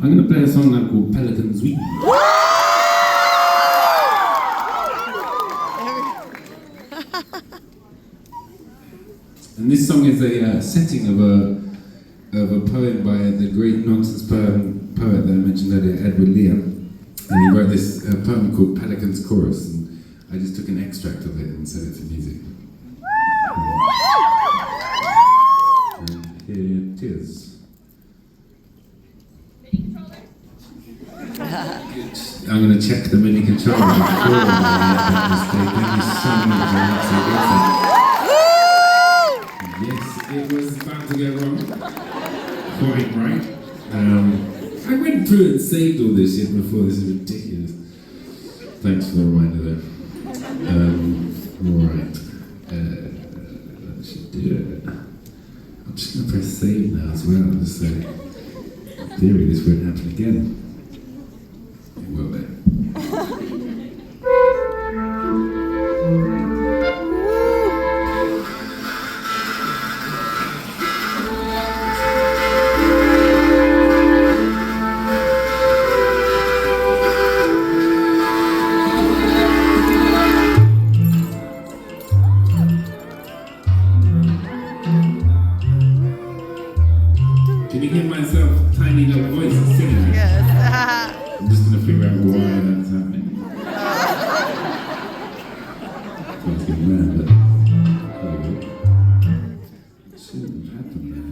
I'm going to play a song now called Pelican's Week. And this song is a setting of a poem by the great nonsense poet that I mentioned earlier, Edward Lear. And he wrote this poem called Pelican's Chorus, and I just took an extract of it and set it to music. And here it is. I'm going to check the MIDI controller before I make that mistake. Thank you so much. Yes, it was about to go wrong. Quite right. I went through and saved all this shit before. This is ridiculous. Thanks for the reminder there. Right. That should do it. I'm just going to press save now as well. Just so, in theory, this won't happen again. It will then. Can you hear myself, tiny little voice singing? Yes. I'm just going to figure out why that's happening. It's getting mad, but it shouldn't have happened there.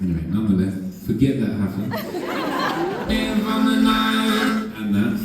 Anyway, nonetheless, forget that happened. Live on the Nile, and that.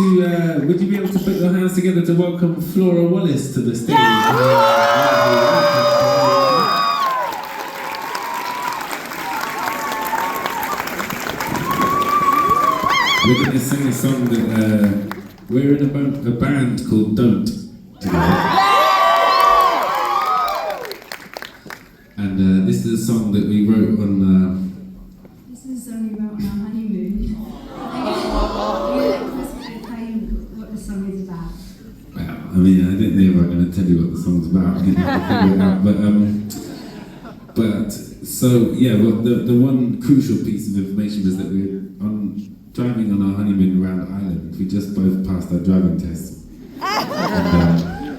would you be able to put your hands together to welcome Flora Wallace to the stage? We're going to sing a song that we're in a band called Don't together. And this is a song that we wrote on. This is a song we wrote on our honeymoon. What the song is about. Well, I mean, I didn't think I was going to tell you what the song's about. I didn't have to figure it out. But so yeah, well, the one crucial piece of information was that we were driving on our honeymoon around Ireland. We just both passed our driving tests, and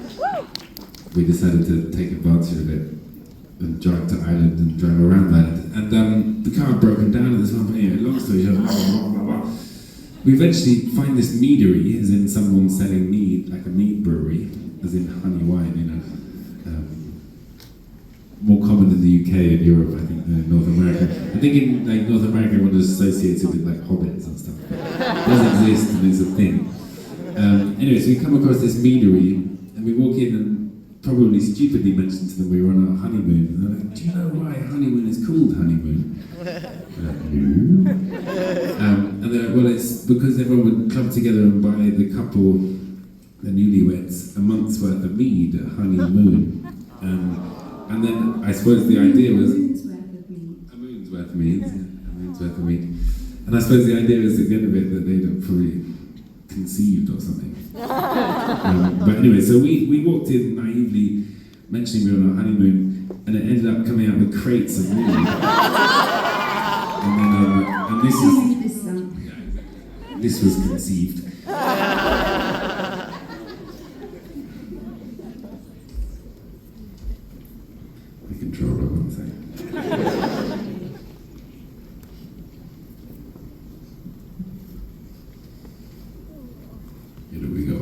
we decided to take advantage of it and drive to Ireland and drive around Ireland. And the car had broken down at this moment. Anyway, long story short, we eventually find this meadery, as in someone selling mead, like a mead brewery, as in honey wine, you know. More common in the UK and Europe, I think, than in North America. I think in like North America, one is associated with like hobbits and stuff. It does exist and it's a thing. Anyway, so we come across this meadery and we walk in and probably stupidly mentioned to them we were on our honeymoon. And they're like, do you know why honeymoon is called honeymoon? Like, no. And they're like, well, it's because everyone would club together and buy the couple, the newlyweds, a month's worth of mead at honeymoon. And then I suppose the idea was... A moon's worth of mead. A moon's worth of mead. And I suppose the idea was at the end of it that they'd have probably conceived or something. But anyway, so we walked in naively, mentioning we were on our honeymoon, and it ended up coming out with crates of mead. And then, and this is... Yeah, this was conceived. Control it, one thing. Here we go.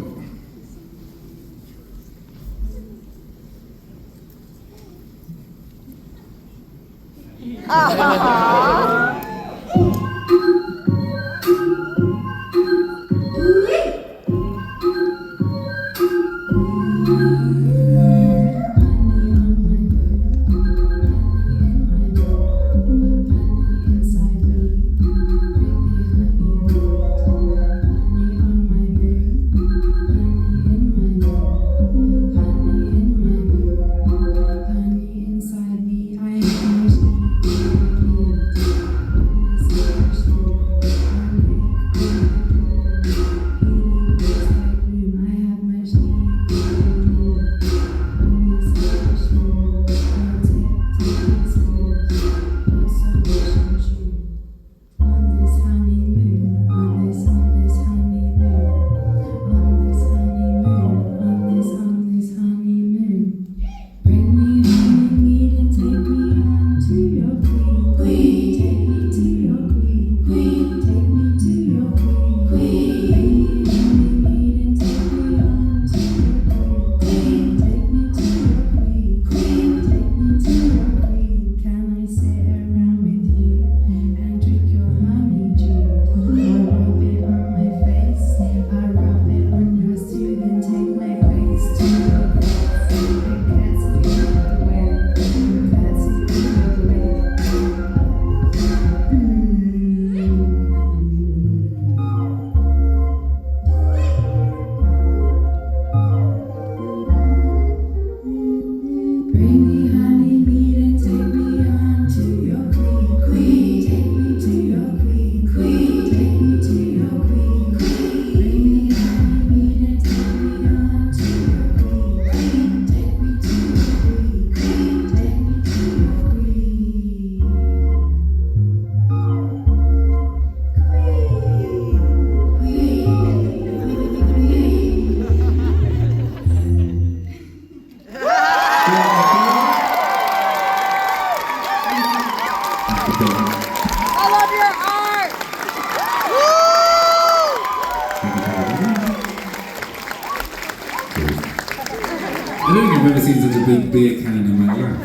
I don't think I've ever seen such a big beer can in my life.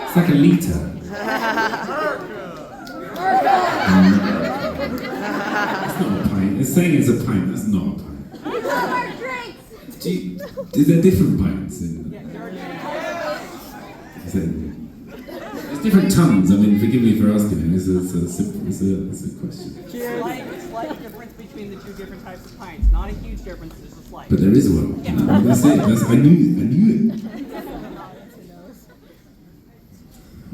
It's like a litre. saying it's a pint, that's not a pint. Is there different pints in there's different tons. I mean, forgive me for asking it. It's a question. Slight difference between the two different types of pints. Not a huge difference, just a slight. But there is one. That's it. I knew it.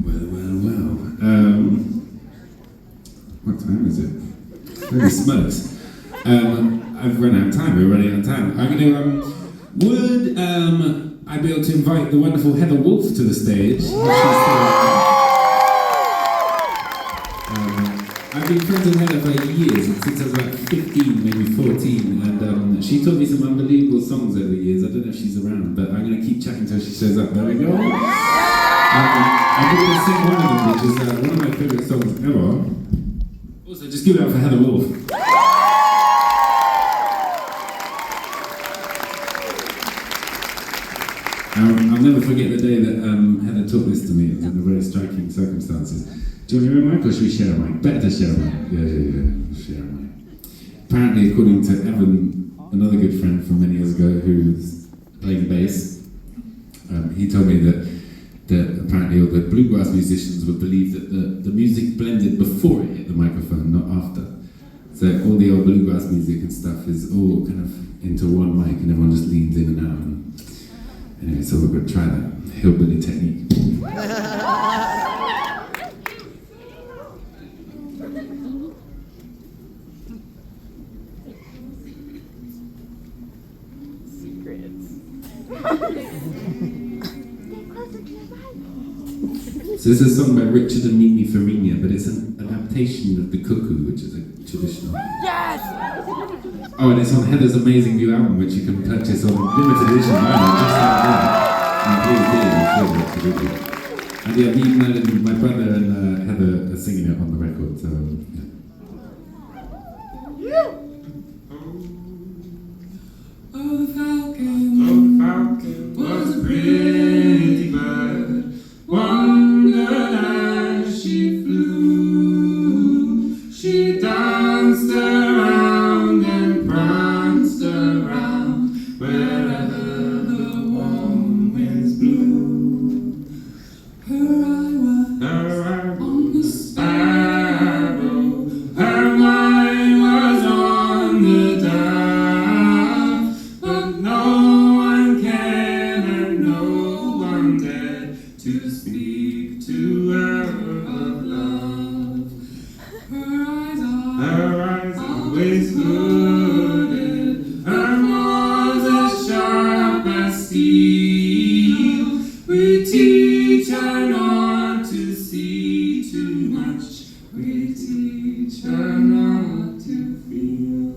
Well. What time is it? Holy smokes. I've run out of time. We're running out of time. I'm going to. Would I be able to invite the wonderful Heather Wolf to the stage? I've been friends with Heather for years, since I was about 15, maybe 14, and she taught me some unbelievable songs over the years. I don't know if she's around, but I'm going to keep chatting until she shows up. There we go. I'm going to sing one of them, which is one of my favourite songs ever. Also, just give it up for Heather Wolf. I'll never forget the day that Heather taught this to me. It was in very striking circumstances. Do you want to hear a mic or should we share a mic? Better to share a mic. Yeah. Share a mic. Apparently, according to Evan, another good friend from many years ago who's playing bass, he told me that apparently all the bluegrass musicians would believe that the music blended before it hit the microphone, not after. So all the old bluegrass music and stuff is all kind of into one mic and everyone just leans in and out. Anyway, so we're going to try that hillbilly technique. So this is a song by Richard and Mimi Farina, but it's an adaptation of The Cuckoo, which is a traditional. Yes! Oh, and it's on Heather's amazing new album, which you can purchase on limited edition vinyl, just like that. And please do, and yeah, me, Merlin, my brother and Heather are singing it on the record, so yeah. Oh, the falcon was a pretty bird, wondered as she flew. She danced around and pranced around wherever the warm winds blew. Her eye was on the sparrow, her mind was on the dove, but no one cared and no one dared to speak to her of love. Her eyes always hooded, her nose as sharp as steel. We teach her not to see too much, we teach her not to feel.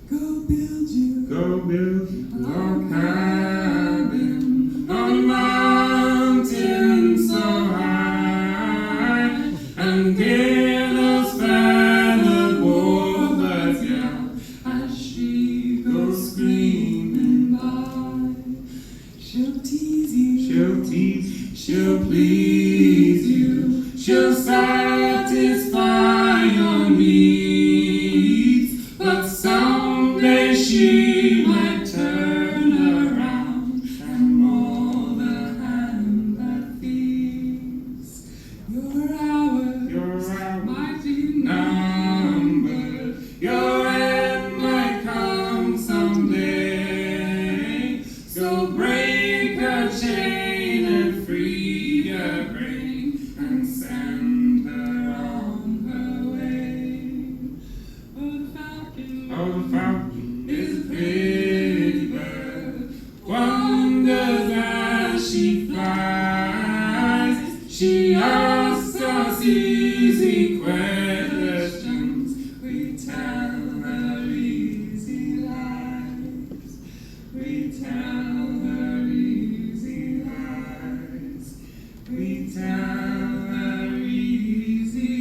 Go build you a log cabin on a mountain so high, and hear those feathered warbirds yell as she goes screaming by. She'll tease you, she'll please you, she'll satisfy your needs, but someday she might turn around and maul the hand that feeds. Your hours might be numbered, your end might come someday. So break her chain and free her brain and send her on her way. Oh, the falcon is a pretty bird, wonders as she flies. She asks us easy questions, we tell her easy lies. We tell her easy lies. We tell her easy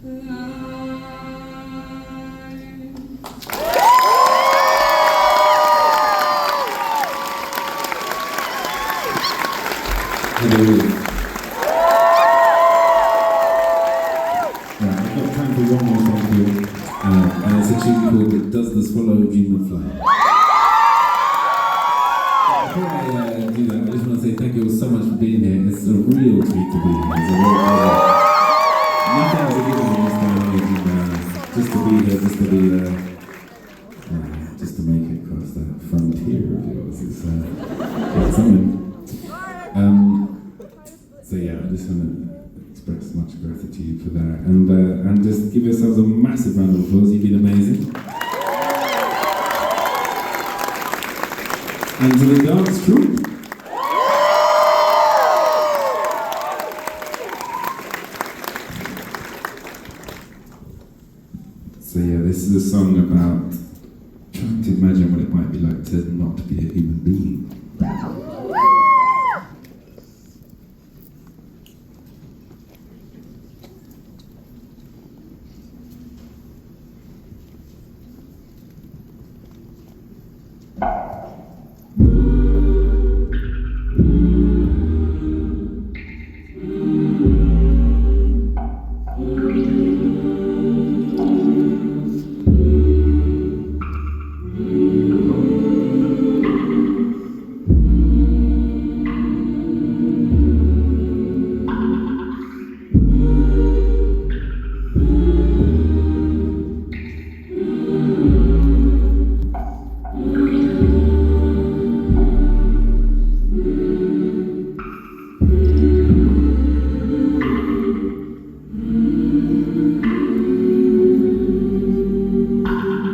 lies. Right, I've got time for one more song here. a tune called Does the Swallow Dream of Flight? Before I do that, I just want to say thank you all so much for being here. It's a real treat to be here. It's a real pleasure. Nothing was a given in this day and age, just to be here, just to be there. Just to make it across that frontier of yours. It's something. So yeah, I just want to express much gratitude for that, and just give yourselves a massive round of applause. You've been amazing. And to the dance troupe. So yeah, this is a song about trying to imagine what it might be like to not be a human being.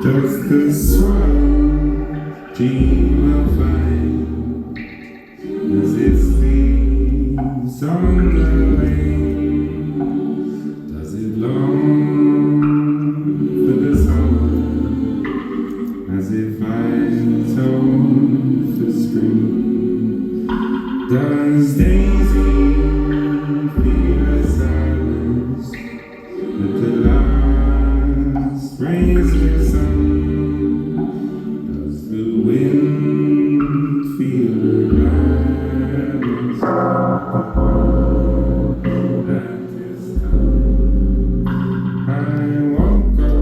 Does the swallow dream of flight as it sleeps on the lane? Does it long for the summer as it finds home for spring? Does Daisy feel a silence at the last rays of sun? Does the wind feel the rise of the that is come? I won't go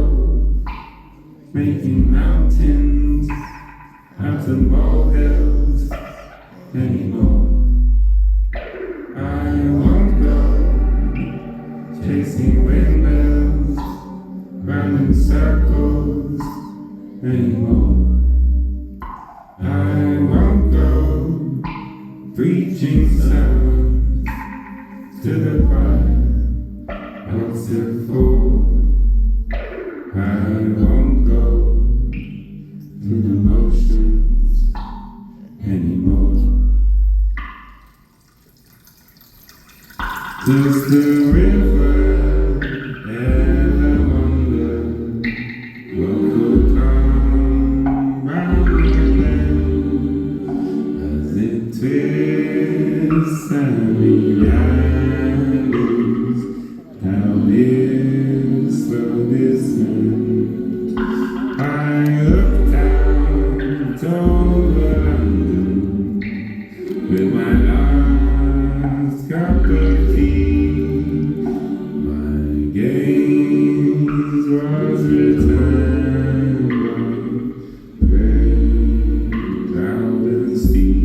making mountains out of molehills anymore. I won't go chasing windmills round in circles anymore. I won't go preaching sounds to the choir what's it for? I won't go through the motions anymore. Does the river ever wonder what will come round the bend as it twists and meanders down its slow descent? I looked out over London with my last cup of tea. My gaze was returned by gray cloud and steel.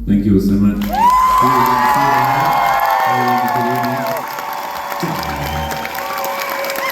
Thank you all so much.